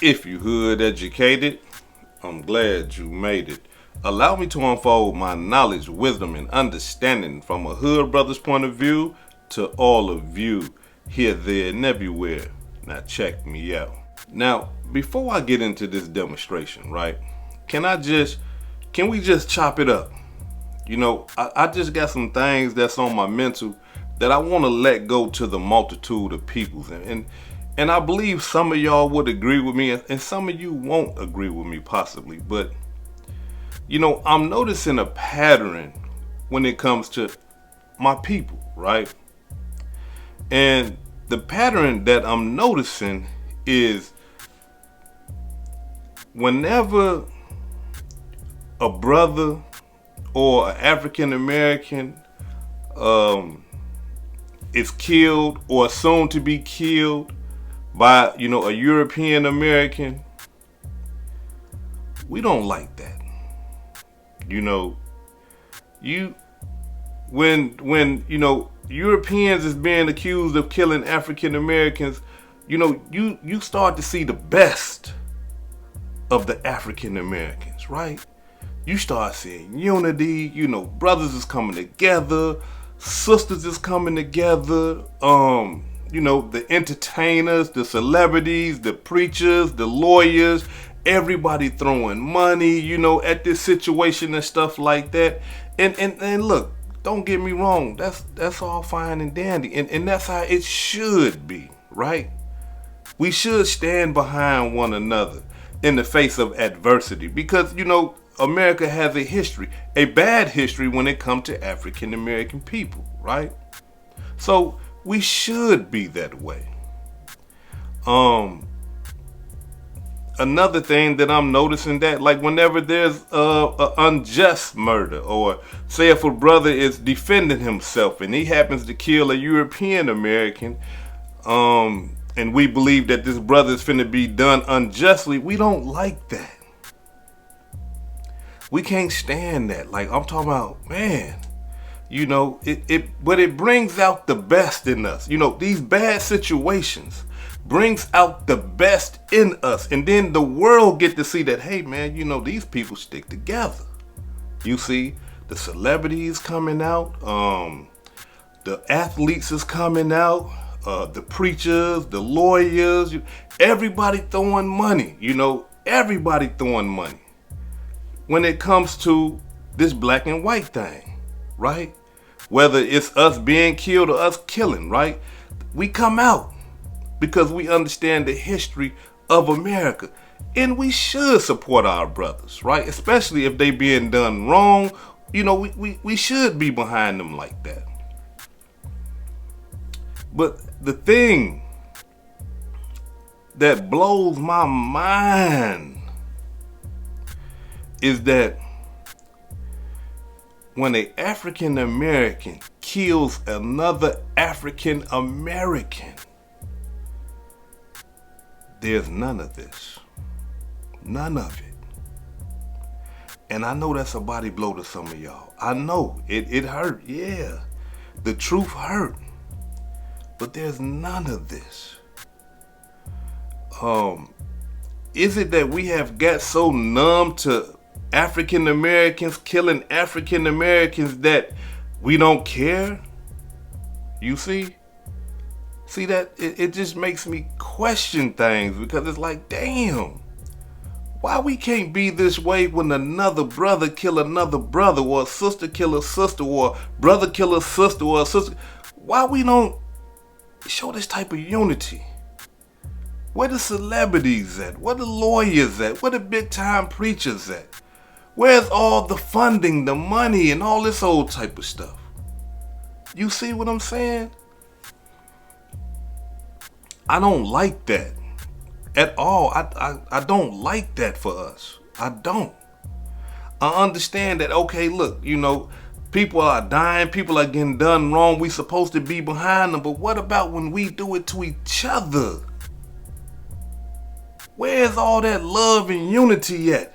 If you hood educated, I'm glad you made it. Allow me to unfold my knowledge, wisdom, and understanding from a hood brother's point of view to all of you here, there, and everywhere. Now check me out. Now, before I get into this demonstration, right, can we just chop it up? You know, I just got some things that's on my mental that I want to let go to the multitude of peoples. And I believe some of y'all would agree with me and some of you won't agree with me possibly. But, you know, I'm noticing a pattern when it comes to my people, right? And the pattern that I'm noticing is whenever a brother or an African American is killed or soon to be killed by, you know, a European American, we don't like that. You know, when you know Europeans is being accused of killing African Americans, you know, you start to see the best of the African Americans, right? You start seeing unity, you know, brothers is coming together, sisters is coming together, you know, the entertainers, the celebrities, the preachers, the lawyers, everybody throwing money, you know, at this situation and stuff like that. And look, don't get me wrong, that's all fine and dandy. And that's how it should be, right? We should stand behind one another in the face of adversity because, you know, America has a history, a bad history when it comes to African American people, right? So we should be that way. Another thing that I'm noticing that, like, whenever there's a unjust murder, or say if a brother is defending himself and he happens to kill a European American, and we believe that this brother is finna be done unjustly, we don't like that. We can't stand that. Like, I'm talking about, man, you know, but it brings out the best in us. You know, these bad situations brings out the best in us. And then the world get to see that, hey, man, you know, these people stick together. You see, the celebrities coming out, the athletes is coming out, the preachers, the lawyers, everybody throwing money, you know, everybody throwing money when it comes to this black and white thing, right? Whether it's us being killed or us killing, right? We come out because we understand the history of America. And we should support our brothers, right? Especially if they being done wrong. You know, we should be behind them like that. But the thing that blows my mind is that when an African American kills another African American, there's none of this. None of it. And I know that's a body blow to some of y'all. I know it hurt. Yeah, the truth hurt. But there's none of this. Is it that we have got so numb to African Americans killing African Americans that we don't care? You see? See that? It just makes me question things because it's like, damn, why we can't be this way when another brother kill another brother, or a sister kill a sister, or a brother kill a sister, or a sister? Why we don't show this type of unity? Where the celebrities at? Where the lawyers at? Where the big time preachers at? Where's all the funding, the money, and all this old type of stuff? You see what I'm saying? I don't like that at all. I don't like that for us. I don't. I understand that, okay, look, you know, people are dying, people are getting done wrong, we supposed to be behind them, but what about when we do it to each other? Where's all that love and unity at?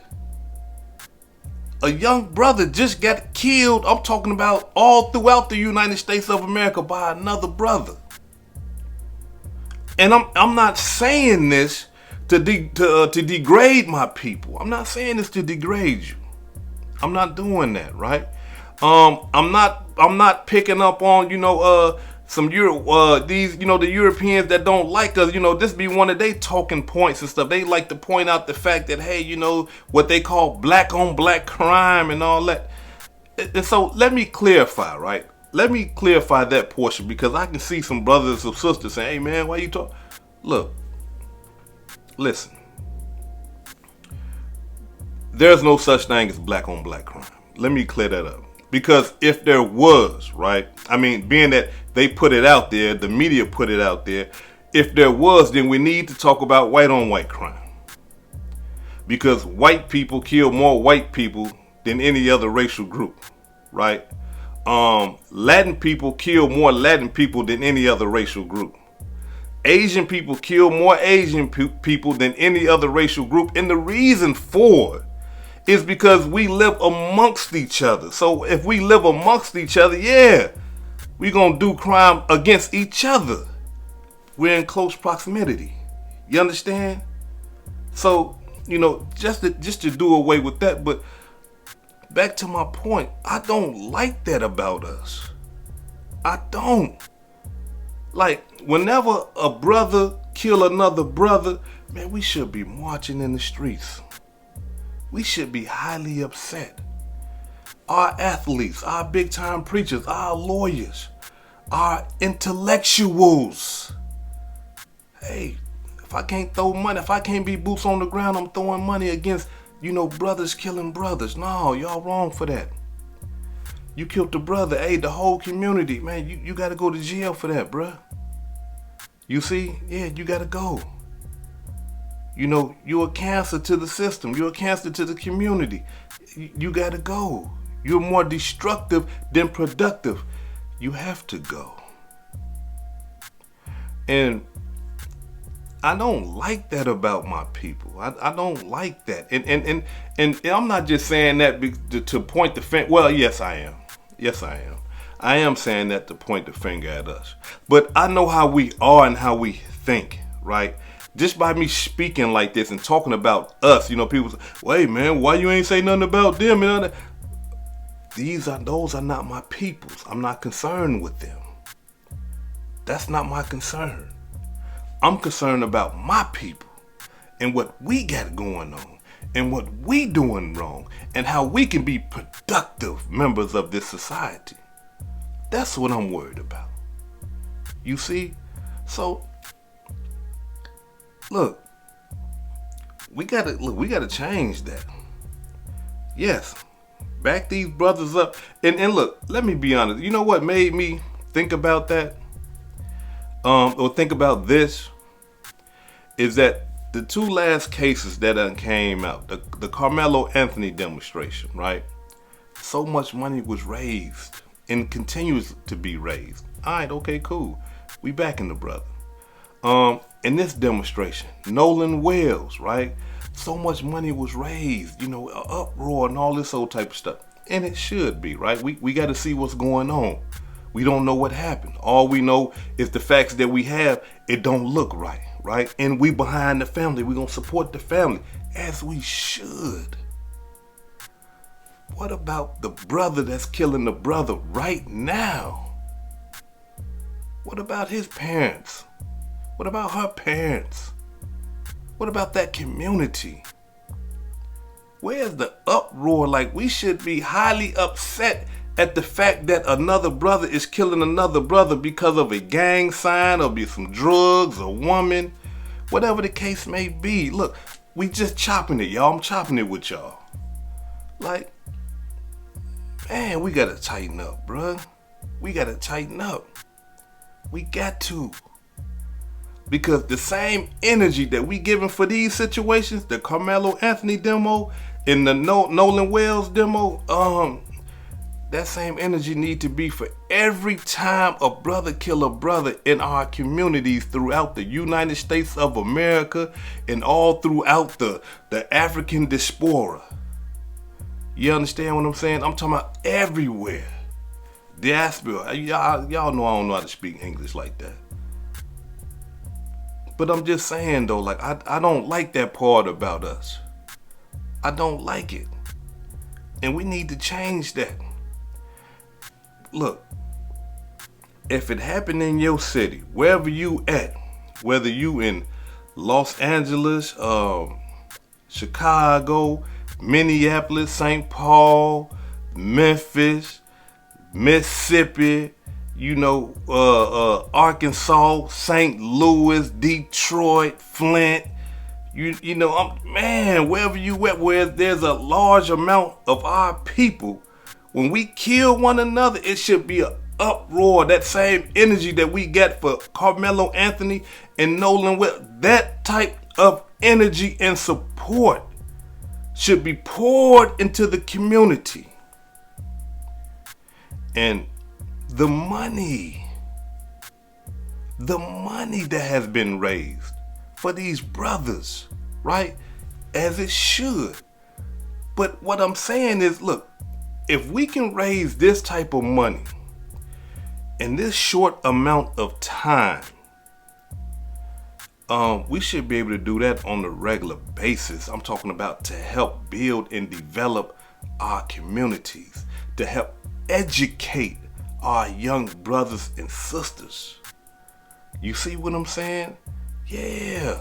A young brother just got killed, I'm talking about all throughout the United States of America, by another brother. And I'm not saying this to degrade my people. I'm not saying this to degrade you. I'm not doing that, right? I'm not picking up on some these the Europeans that don't like us. This be one of their talking points and stuff. They like to point out the fact that, hey, what they call black on black crime and all that. And so let me clarify, right? Let me clarify that portion, because I can see some brothers or sisters saying, hey man, why you talk? Look, listen. There's no such thing as black on black crime. Let me clear that up. Because if there was, right? I mean, being that they put it out there, the media put it out there, if there was, then we need to talk about white on white crime. Because white people kill more white people than any other racial group, right? Latin people kill more Latin people than any other racial group. Asian people kill more Asian people than any other racial group. And the reason for it is because we live amongst each other. So if we live amongst each other, yeah, we're going to do crime against each other. We're in close proximity. You understand? So, just to do away with that. But back to my point, I don't like that about us. I don't. Like, whenever a brother kill another brother, man, we should be marching in the streets. We should be highly upset. Our athletes, our big time preachers, our lawyers, our intellectuals. Hey, if I can't throw money, if I can't be boots on the ground, I'm throwing money against, brothers killing brothers. No, y'all wrong for that. You killed the brother. Hey, the whole community, man, you got to go to jail for that, bruh. You see? Yeah, you got to go. You're a cancer to the system. You're a cancer to the community. You got to go. You're more destructive than productive. You have to go. And I don't like that about my people. I don't like that. And I'm not just saying that to point the finger. Well, yes, I am. Yes, I am. I am saying that to point the finger at us. But I know how we are and how we think, right? Just by me speaking like this and talking about us, people say, well, hey, man, why you ain't say nothing about them? And those are not my peoples. I'm not concerned with them. That's not my concern. I'm concerned about my people and what we got going on and what we doing wrong and how we can be productive members of this society. That's what I'm worried about. You see? So, look, we gotta change that. Yes, back these brothers up. And look, let me be honest. You know what made me think about that? Or think about this? Is that the two last cases that came out, the Carmelo Anthony demonstration, right? So much money was raised and continues to be raised. All right, okay, cool. We backing the brother. In this demonstration, Nolan Wells, right? So much money was raised, an uproar and all this old type of stuff. And it should be, right? We got to see what's going on. We don't know what happened. All we know is the facts that we have, it don't look right, right? And we behind the family. We're going to support the family, as we should. What about the brother that's killing the brother right now? What about his parents? What about her parents? What about that community? Where's the uproar? Like, we should be highly upset at the fact that another brother is killing another brother because of a gang sign or be some drugs, a woman, whatever the case may be. Look, we just chopping it, y'all. I'm chopping it with y'all. Like, man, we gotta tighten up, bruh. We gotta tighten up. We got to. Because the same energy that we giving for these situations, the Carmelo Anthony demo and the Nolan Wells demo, that same energy need to be for every time a brother kill a brother in our communities throughout the United States of America and all throughout the African diaspora. You understand what I'm saying? I'm talking about everywhere. Diaspora. Y'all know I don't know how to speak English like that. But I'm just saying though, like I don't like that part about us. I don't like it. And we need to change that. Look, if it happened in your city, wherever you at, whether you in Los Angeles, Chicago, Minneapolis, St. Paul, Memphis, Mississippi, Arkansas, St. Louis, Detroit, Flint, wherever you at, where there's a large amount of our people, when we kill one another, it should be an uproar. That same energy that we get for Carmelo Anthony and Nolan, that type of energy and support should be poured into the community. And the money that has been raised for these brothers, right? As it should. But what I'm saying is, look, if we can raise this type of money in this short amount of time, we should be able to do that on a regular basis. I'm talking about to help build and develop our communities, to help educate our young brothers and sisters. You see what I'm saying? Yeah.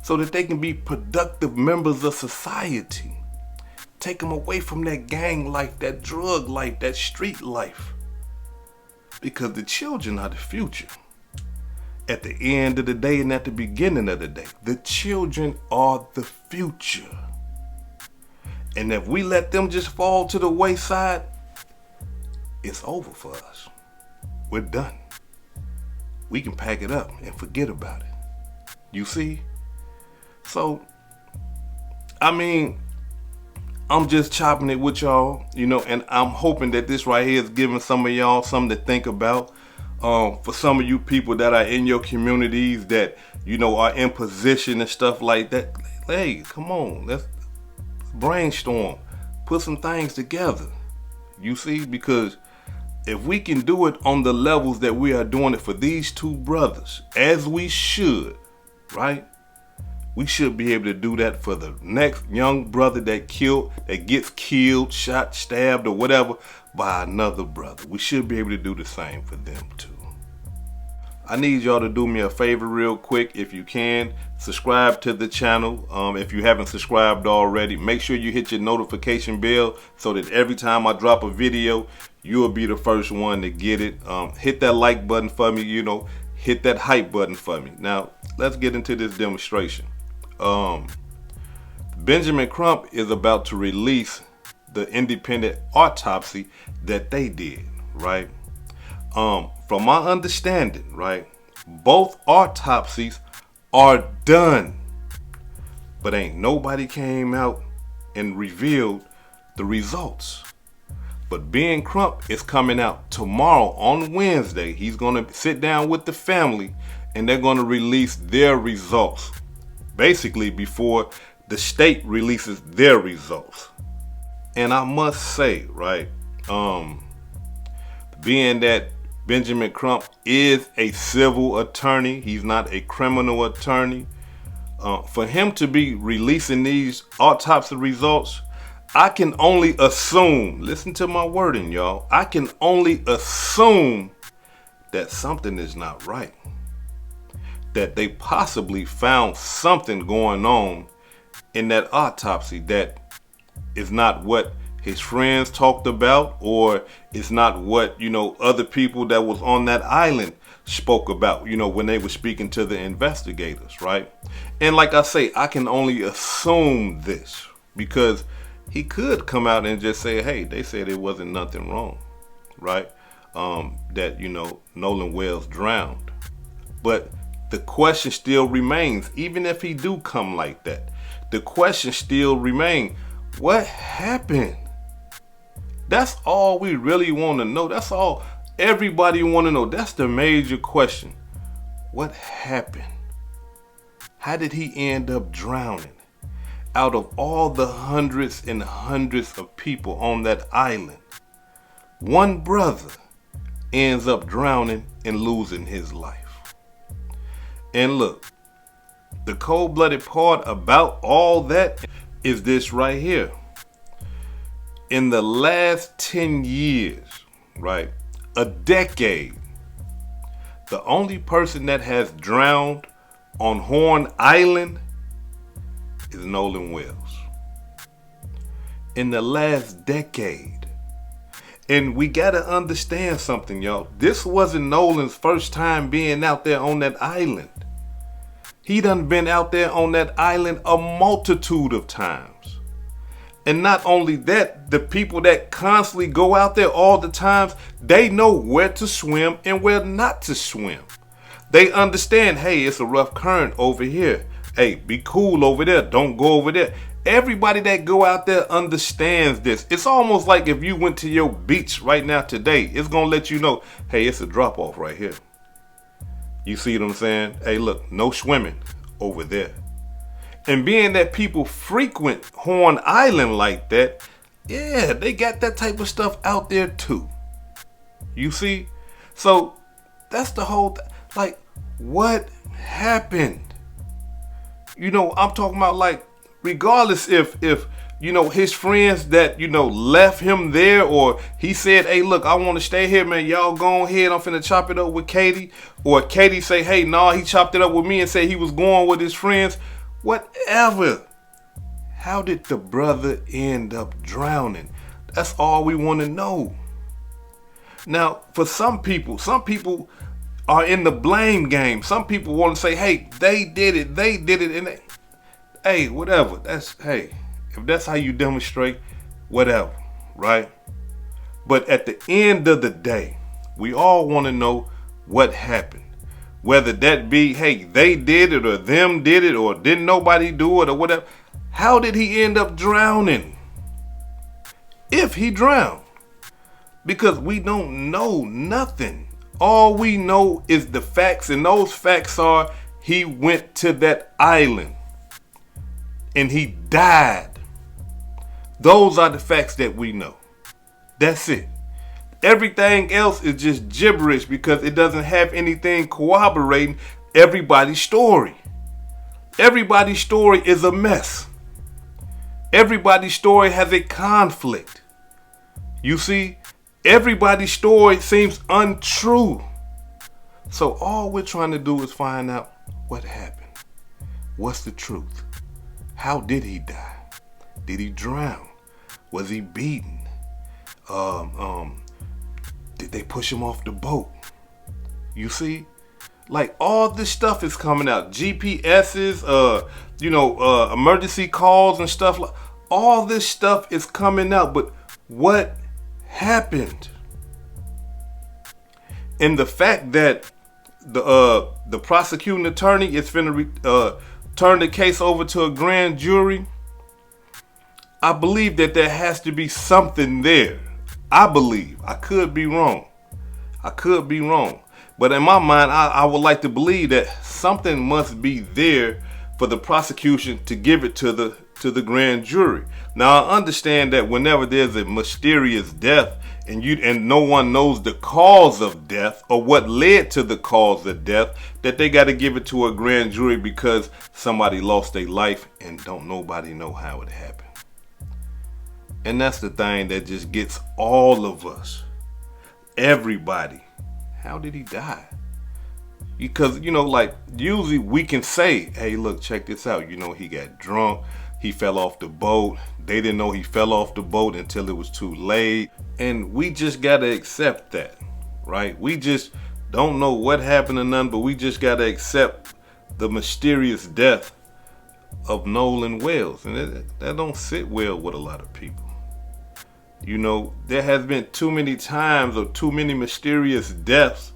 So that they can be productive members of society. Take them away from that gang life, that drug life, that street life. Because the children are the future. At the end of the day and at the beginning of the day, the children are the future. And if we let them just fall to the wayside, it's over for us. We're done. We can pack it up and forget about it. You see? So, I'm just chopping it with y'all, and I'm hoping that this right here is giving some of y'all something to think about. For some of you people that are in your communities that, are in position and stuff like that, hey, come on, let's brainstorm, put some things together. You see, because if we can do it on the levels that we are doing it for these two brothers, as we should, right? We should be able to do that for the next young brother that gets killed, shot, stabbed, or whatever by another brother. We should be able to do the same for them too. I need y'all to do me a favor real quick, if you can. Subscribe to the channel. If you haven't subscribed already, make sure you hit your notification bell so that every time I drop a video, you'll be the first one to get it. Hit that like button for me, hit that hype button for me. Now, let's get into this demonstration. Benjamin Crump is about to release the independent autopsy that they did, right? From my understanding, right, both autopsies are done, but ain't nobody came out and revealed the results. But Ben Crump is coming out tomorrow on Wednesday. He's going to sit down with the family and they're going to release their results, basically before the state releases their results. And I must say, right, being that Benjamin Crump is a civil attorney, he's not a criminal attorney, for him to be releasing these autopsy results, I can only assume, listen to my wording, y'all, I can only assume that something is not right. That they possibly found something going on in that autopsy that is not what his friends talked about, or it's not what, other people that was on that island spoke about, when they were speaking to the investigators, right? And like I say, I can only assume this because he could come out and just say, hey, they said it wasn't nothing wrong, right? That, Nolan Wells drowned. But the question still remains, even if he do come like that, the question still remains, what happened? That's all we really want to know. That's all everybody want to know. That's the major question. What happened? How did he end up drowning? Out of all the hundreds and hundreds of people on that island, one brother ends up drowning and losing his life. And look, the cold-blooded part about all that is this right here. In the last 10 years, right, a decade, the only person that has drowned on Horn Island is Nolan Wells. In the last decade. And we gotta understand something, y'all. This wasn't Nolan's first time being out there on that island. He done been out there on that island a multitude of times. And not only that, the people that constantly go out there all the times, they know where to swim and where not to swim. They understand, hey, it's a rough current over here. Hey, be cool over there. Don't go over there. Everybody that go out there understands this. It's almost like if you went to your beach right now today, it's going to let you know, hey, it's a drop off right here. You see what I'm saying? Hey, look, no swimming over there. And being that people frequent Horn Island like that, yeah, they got that type of stuff out there too. You see? So that's the whole like, what happened? You know, I'm talking about like, regardless if you know, his friends that, you know, left him there, or he said, hey, look, I want to stay here, man. Y'all go ahead. I'm finna chop it up with Katie. Or Katie say, hey, nah, he chopped it up with me and said he was going with his friends. Whatever. How did the brother end up drowning? That's all we want to know. Now, for some people are in the blame game. Some people want to say, hey, they did it. And hey, whatever. Hey, if that's how you demonstrate, whatever, right? But at the end of the day, we all want to know what happened. Whether that be, hey, they did it or them did it or didn't nobody do it or whatever. How did he end up drowning? If he drowned. Because we don't know nothing. All we know is the facts, and those facts are he went to that island and he died. Those are the facts that we know. That's it. Everything else is just gibberish because it doesn't have anything corroborating everybody's story. Everybody's story is a mess. Everybody's story has a conflict. You see, everybody's story seems untrue. So all we're trying to do is find out what happened. What's the truth? How did he die? Did he drown? Was he beaten? Did they push him off the boat? You see? Like, all this stuff is coming out. GPS's, emergency calls and stuff. Like, all this stuff is coming out. But what happened? And the fact that the prosecuting attorney is finna turn the case over to a grand jury, I believe that there has to be something there. I believe. I could be wrong. But in my mind, I would like to believe that something must be there for the prosecution to give it to the grand jury. Now, I understand that whenever there's a mysterious death and no one knows the cause of death or what led to the cause of death, that they got to give it to a grand jury because somebody lost their life and don't nobody know how it happened. And that's the thing that just gets all of us, everybody. How did he die? Because, like, usually we can say, hey, look, check this out. He got drunk. He fell off the boat. They didn't know he fell off the boat until it was too late. And we just got to accept that, right? We just don't know what happened or none, but we just got to accept the mysterious death of Nolan Wells. And that don't sit well with a lot of people. There has been too many times or too many mysterious deaths,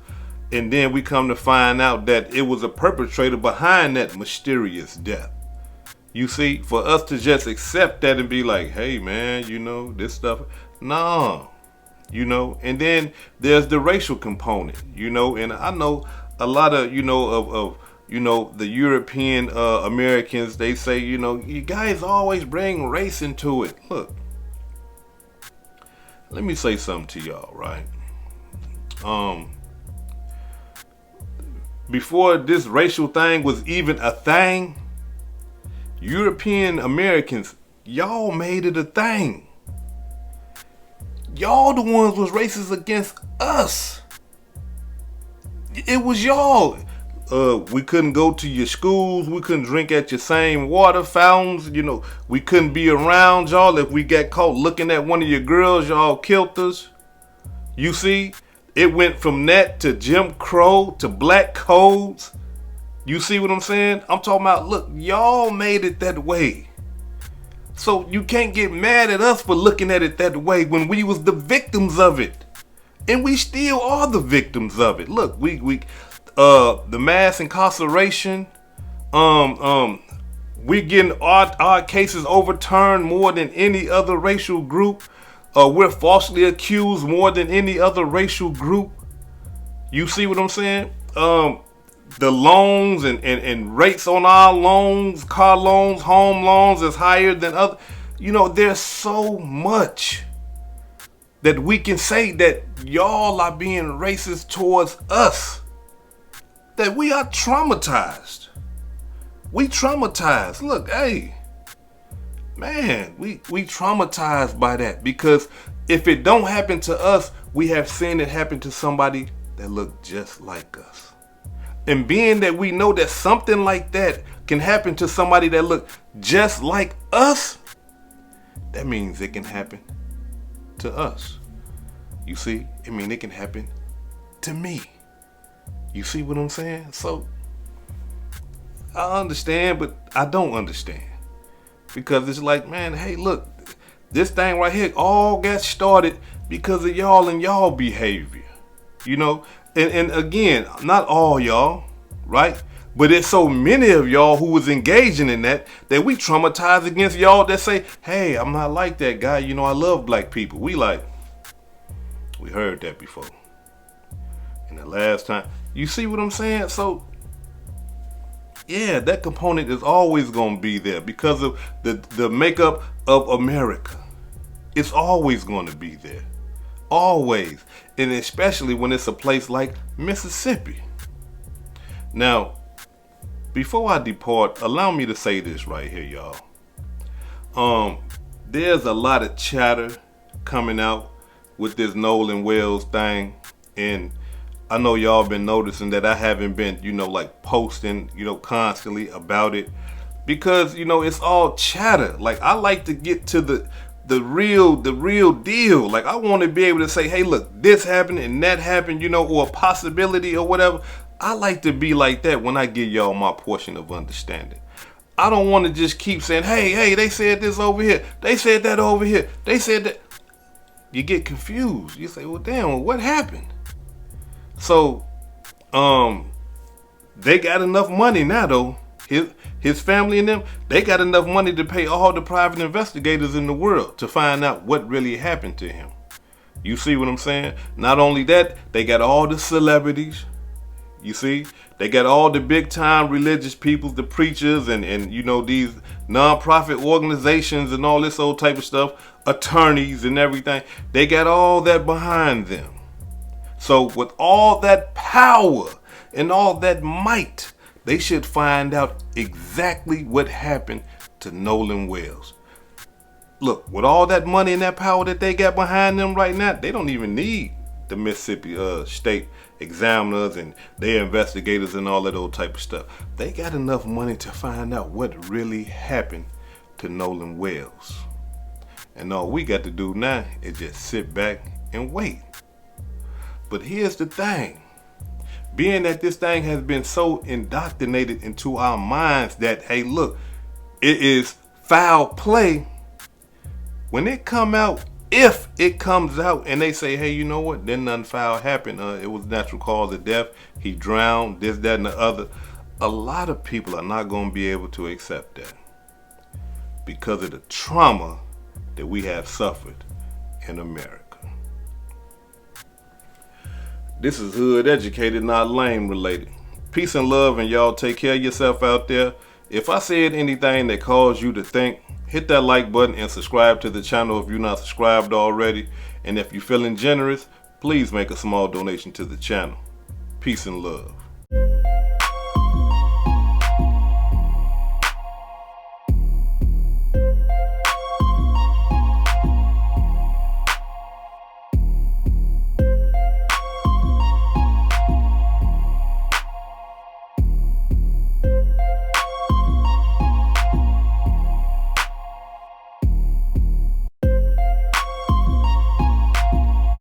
and then we come to find out that it was a perpetrator behind that mysterious death. You see, for us to just accept that and be like, hey man, this stuff, no, and then there's the racial component, and I know a lot of, the European Americans, they say, you guys always bring race into it. Look. Let me say something to y'all, right? before this racial thing was even a thing, European Americans, y'all made it a thing. Y'all the ones was racist against us. It was y'all. We couldn't go to your schools. We couldn't drink at your same water fountains. You know, we couldn't be around y'all. If we got caught looking at one of your girls, y'all killed us. You see, it went from that to Jim Crow to black codes. You see what I'm saying? I'm talking about, look, y'all made it that way. So you can't get mad at us for looking at it that way when we was the victims of it. And we still are the victims of it. Look, the mass incarceration, we getting our cases overturned more than any other racial group. We're falsely accused more than any other racial group. You see what I'm saying? The loans and rates on our loans, car loans, home loans is higher than other. You know, there's so much that we can say that y'all are being racist towards us, that we are traumatized. We traumatized. Look, hey, man, we traumatized by that, because if it don't happen to us, we have seen it happen to somebody that look just like us. And being that we know that something like that can happen to somebody that look just like us, that means it can happen to us. You see, I mean, it can happen to me. You see what I'm saying? So I understand, but I don't understand, because it's like, man, hey, look, this thing right here all got started because of y'all and y'all behavior, you know. And again, not all y'all, right? But it's so many of y'all who was engaging in that we traumatized against y'all that say, hey, I'm not like that guy. You know, I love black people. We heard that before. And the last time, you see what I'm saying? So, yeah, that component is always going to be there because of the makeup of America. It's always going to be there. Always. And especially when it's a place like Mississippi. Now, before I depart, allow me to say this right here, y'all. There's a lot of chatter coming out with this Nolan Wells thing. And I know y'all been noticing that I haven't been, like posting, constantly about it, because, it's all chatter. Like, I like to get to the real deal. Like, I want to be able to say, hey, look, this happened and that happened, or a possibility or whatever. I like to be like that when I give y'all my portion of understanding. I don't want to just keep saying, hey, they said this over here. They said that over here. They said that. You get confused. You say, well, damn, what happened? So, they got enough money now, though. His family and them, they got enough money to pay all the private investigators in the world to find out what really happened to him. You see what I'm saying? Not only that, they got all the celebrities. You see? They got all the big time religious people, the preachers and these non-profit organizations and all this old type of stuff, attorneys and everything. They got all that behind them. So with all that power and all that might, they should find out exactly what happened to Nolan Wells. Look, with all that money and that power that they got behind them right now, they don't even need the Mississippi state examiners and their investigators and all that old type of stuff. They got enough money to find out what really happened to Nolan Wells. And all we got to do now is just sit back and wait. But here's the thing. Being that this thing has been so indoctrinated into our minds that, hey, look, it is foul play. When it come out, if it comes out and they say, hey, you know what, then nothing foul happened. It was natural cause of death. He drowned, this, that, and the other. A lot of people are not going to be able to accept that because of the trauma that we have suffered in America. This is Hood Educated, not Lame Related. Peace and love, and y'all take care of yourself out there. If I said anything that caused you to think, hit that like button and subscribe to the channel if you're not subscribed already. And if you're feeling generous, please make a small donation to the channel. Peace and love.